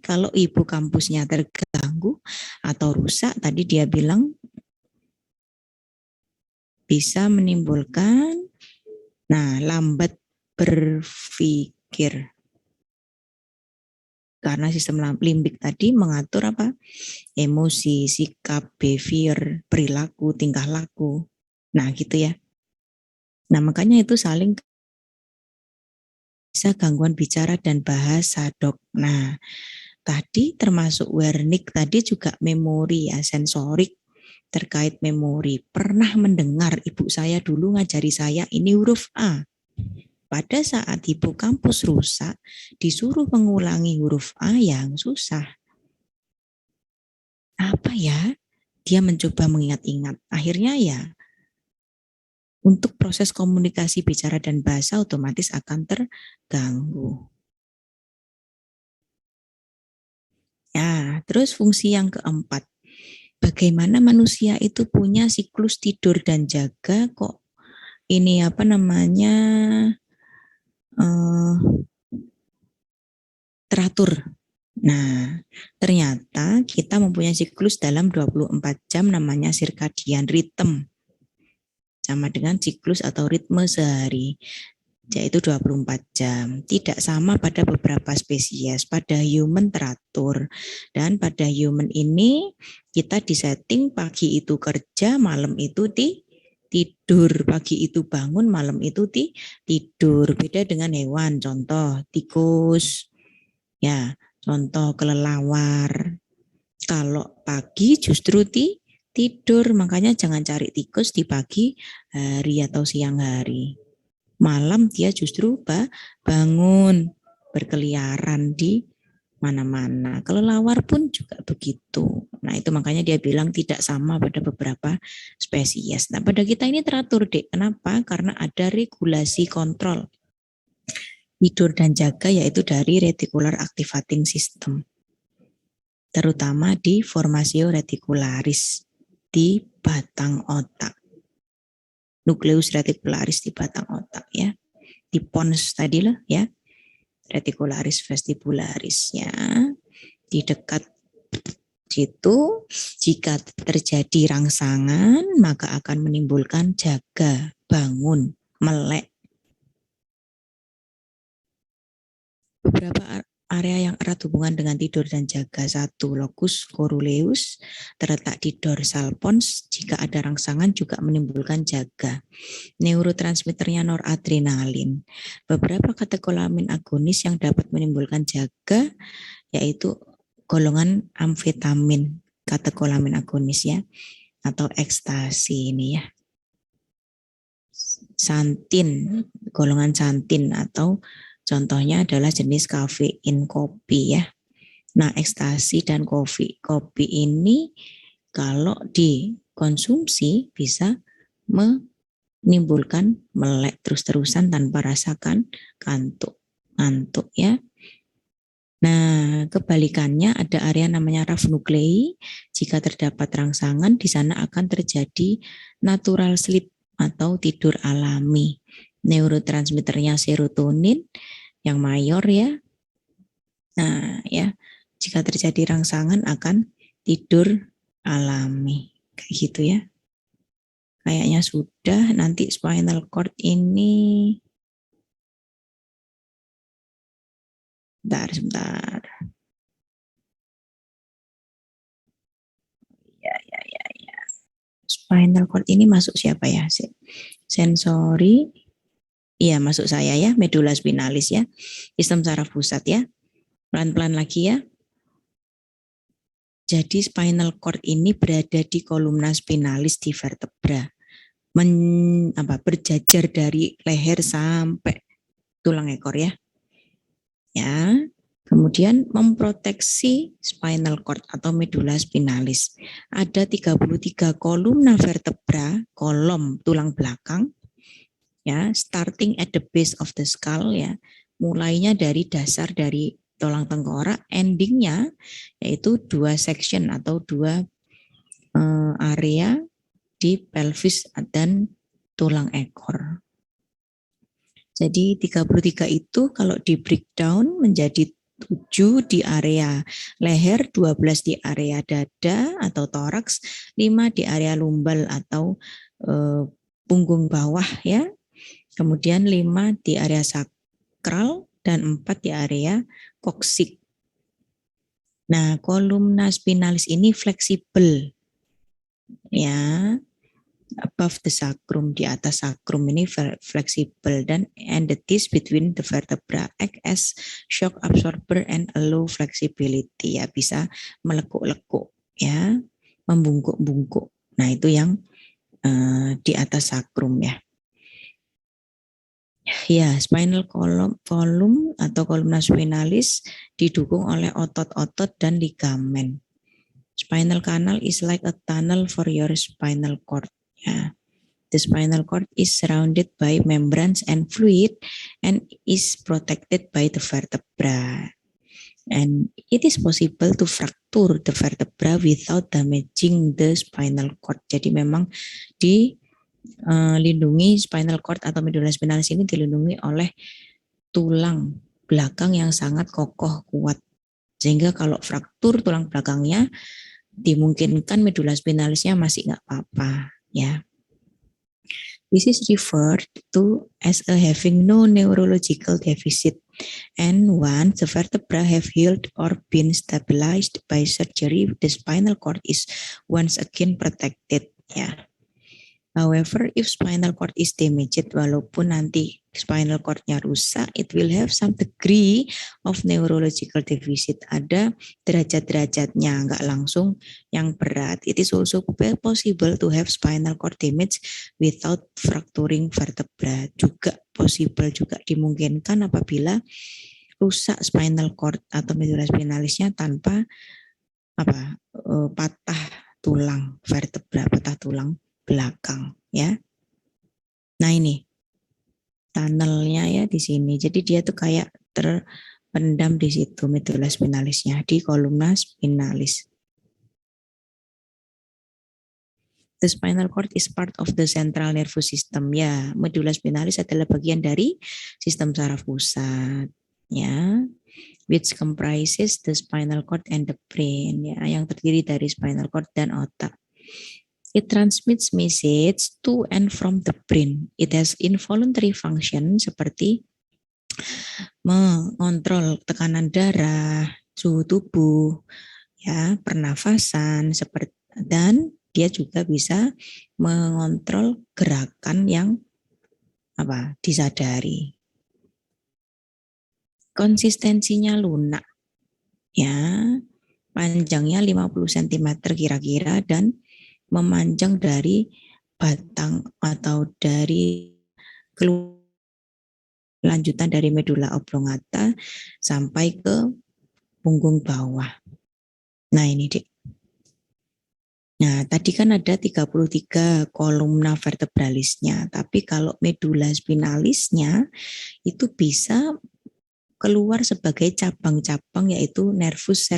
kalau hipokampusnya terganggu atau rusak, tadi dia bilang bisa menimbulkan lambat berpikir. Karena sistem limbik tadi mengatur apa? Emosi, sikap, behavior, perilaku, tingkah laku. Nah, gitu ya. Nah, makanya itu saling bisa gangguan bicara dan bahasa, Dok. Nah, tadi termasuk Wernicke tadi juga memori ya, sensorik terkait memori. Pernah mendengar ibu saya dulu ngajari saya ini huruf A. Pada saat hipokampus rusak, disuruh mengulangi huruf A yang susah. Apa ya? Dia mencoba mengingat-ingat. Akhirnya ya, untuk proses komunikasi bicara dan bahasa otomatis akan terganggu. Ya, terus fungsi yang keempat. Bagaimana manusia itu punya siklus tidur dan jaga kok ini apa namanya teratur. Nah, ternyata kita mempunyai siklus dalam 24 jam namanya circadian rhythm. Sama dengan siklus atau ritme sehari, yaitu 24 jam. Tidak sama pada beberapa spesies. Pada human teratur. Dan pada human ini kita disetting pagi itu kerja, malam itu tidur. Pagi itu bangun, malam itu tidur. Beda dengan hewan. Contoh tikus. Ya, contoh kelelawar. Kalau pagi justru tidur, makanya jangan cari tikus di pagi hari atau siang hari. Malam dia justru bangun, berkeliaran di mana-mana. Kelelawar pun juga begitu. Nah, itu makanya dia bilang tidak sama pada beberapa spesies. Nah, pada kita ini teratur, Dek. Kenapa? Karena ada regulasi kontrol tidur dan jaga, yaitu dari reticular activating system, terutama di formatio reticularis di batang otak, nukleus reticularis di batang otak ya, di pons tadi loh ya, reticularis vestibularis ya, di dekat situ. Jika terjadi rangsangan maka akan menimbulkan jaga, bangun, melek. Beberapa area yang erat hubungan dengan tidur dan jaga. 1. Locus coruleus terletak di dorsal pons. Jika ada rangsangan juga menimbulkan jaga. Neurotransmitternya noradrenalin. Beberapa katekolamin agonis yang dapat menimbulkan jaga yaitu golongan amfetamin, katekolamin agonis ya, atau ekstasi ini ya. Santin, golongan santin atau contohnya adalah jenis kafein kopi ya. Nah, ekstasi dan kopi ini kalau dikonsumsi bisa menimbulkan melek terus-terusan tanpa rasakan ngantuk ya. Nah, kebalikannya ada area namanya rough nuclei. Jika terdapat rangsangan, di sana akan terjadi natural sleep atau tidur alami. Neurotransmitternya serotonin yang mayor ya. Nah, ya, jika terjadi rangsangan akan tidur alami. Kayak gitu ya. Kayaknya sudah, nanti spinal cord ini sebentar. Ya. Spinal cord ini masuk siapa ya? Sensori. Iya, masuk saya ya, medula spinalis ya. Sistem saraf pusat ya. Pelan-pelan lagi ya. Jadi spinal cord ini berada di kolumna spinalis di vertebra. Berjajar dari leher sampai tulang ekor ya. Ya. Kemudian memproteksi spinal cord atau medula spinalis. Ada 33 kolumna vertebra, kolom tulang belakang ya, starting at the base of the skull ya. Mulainya dari dasar dari tulang tengkorak, endingnya yaitu 2 section atau 2 area di pelvis dan tulang ekor. Jadi 33 itu kalau di breakdown menjadi 7 di area leher, 12 di area dada atau toraks, 5 di area lumbal atau punggung bawah ya. Kemudian 5 di area sakral dan 4 di area koksik. Nah, kolumna spinalis ini fleksibel ya. Above the sacrum, di atas sacrum ini fleksibel, dan and the disc between the vertebra act as shock absorber and allow flexibility, ya, bisa melekuk-lekuk ya, membungkuk-bungkuk. Nah, itu yang di atas sacrum ya. Ya, spinal column atau columna spinalis didukung oleh otot-otot dan ligamen. Spinal canal is like a tunnel for your spinal cord. Yeah. The spinal cord is surrounded by membranes and fluid and is protected by the vertebra. And it is possible to fracture the vertebra without damaging the spinal cord. Jadi memang dilindungi spinal cord atau medulla spinalis ini dilindungi oleh tulang belakang yang sangat kokoh kuat. Sehingga kalau fraktur tulang belakangnya dimungkinkan medulla spinalisnya masih nggak apa-apa ya. This is referred to as a having no neurological deficit, and once the vertebra have healed or been stabilized by surgery, the spinal cord is once again protected ya. However, if spinal cord is damaged, walaupun nanti spinal cord-nya rusak, it will have some degree of neurological deficit. Ada derajat-derajatnya, nggak langsung yang berat. It is also possible to have spinal cord damage without fracturing vertebra. Juga possible, juga dimungkinkan apabila rusak spinal cord atau medulla spinalisnya tanpa patah tulang vertebra, patah tulang belakang ya. Nah, ini tunnelnya ya di sini. Jadi dia tuh kayak terpendam di situ medulla spinalisnya di columna spinalis. The spinal cord is part of the central nervous system ya. Medulla spinalis adalah bagian dari sistem saraf pusat ya, which comprises the spinal cord and the brain ya, yang terdiri dari spinal cord dan otak. It transmits message to and from the brain. It has involuntary function seperti mengontrol tekanan darah, suhu tubuh, ya, pernafasan, seperti, dan dia juga bisa mengontrol gerakan yang disadari. Konsistensinya lunak, ya, panjangnya 50 cm kira-kira dan memanjang dari batang atau dari lanjutan dari medulla oblongata sampai ke punggung bawah. Nah, ini Dek. Nah, tadi kan ada 33 kolumna vertebralisnya, tapi kalau medulla spinalisnya itu bisa keluar sebagai cabang-cabang, yaitu nervus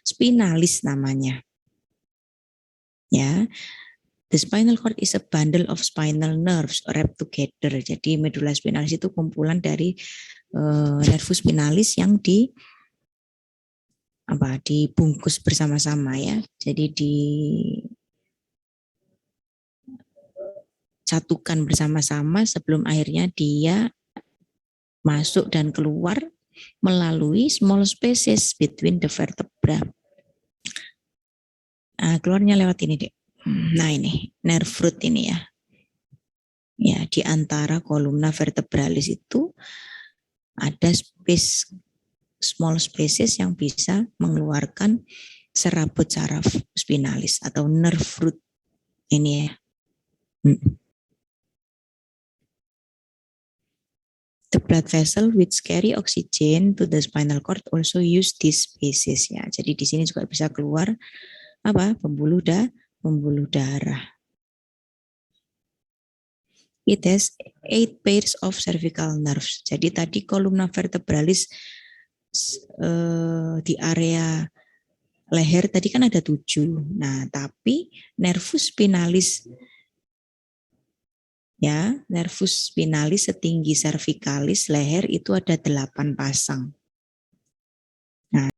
spinalis namanya. Ya, the spinal cord is a bundle of spinal nerves wrapped together. Jadi medulla spinalis itu kumpulan dari nervus spinalis yang dibungkus bersama-sama ya. Jadi disatukan bersama-sama sebelum akhirnya dia masuk dan keluar melalui small spaces between the vertebra. Nah, keluarnya lewat ini, Dek. Nah, ini nerve root ini ya. Ya, di antara kolumna vertebralis itu ada small spaces yang bisa mengeluarkan serabut saraf spinalis atau nerve root ini ya. The blood vessel which carry oxygen to the spinal cord also use these spaces ya. Jadi di sini juga bisa keluar pembuluh darah. It has 8 pairs of cervical nerves. Jadi tadi kolumna vertebralis di area leher tadi kan ada 7. Nah, tapi nervus spinalis ya, nervus spinalis setinggi cervicalis leher itu ada 8 pasang. Nah,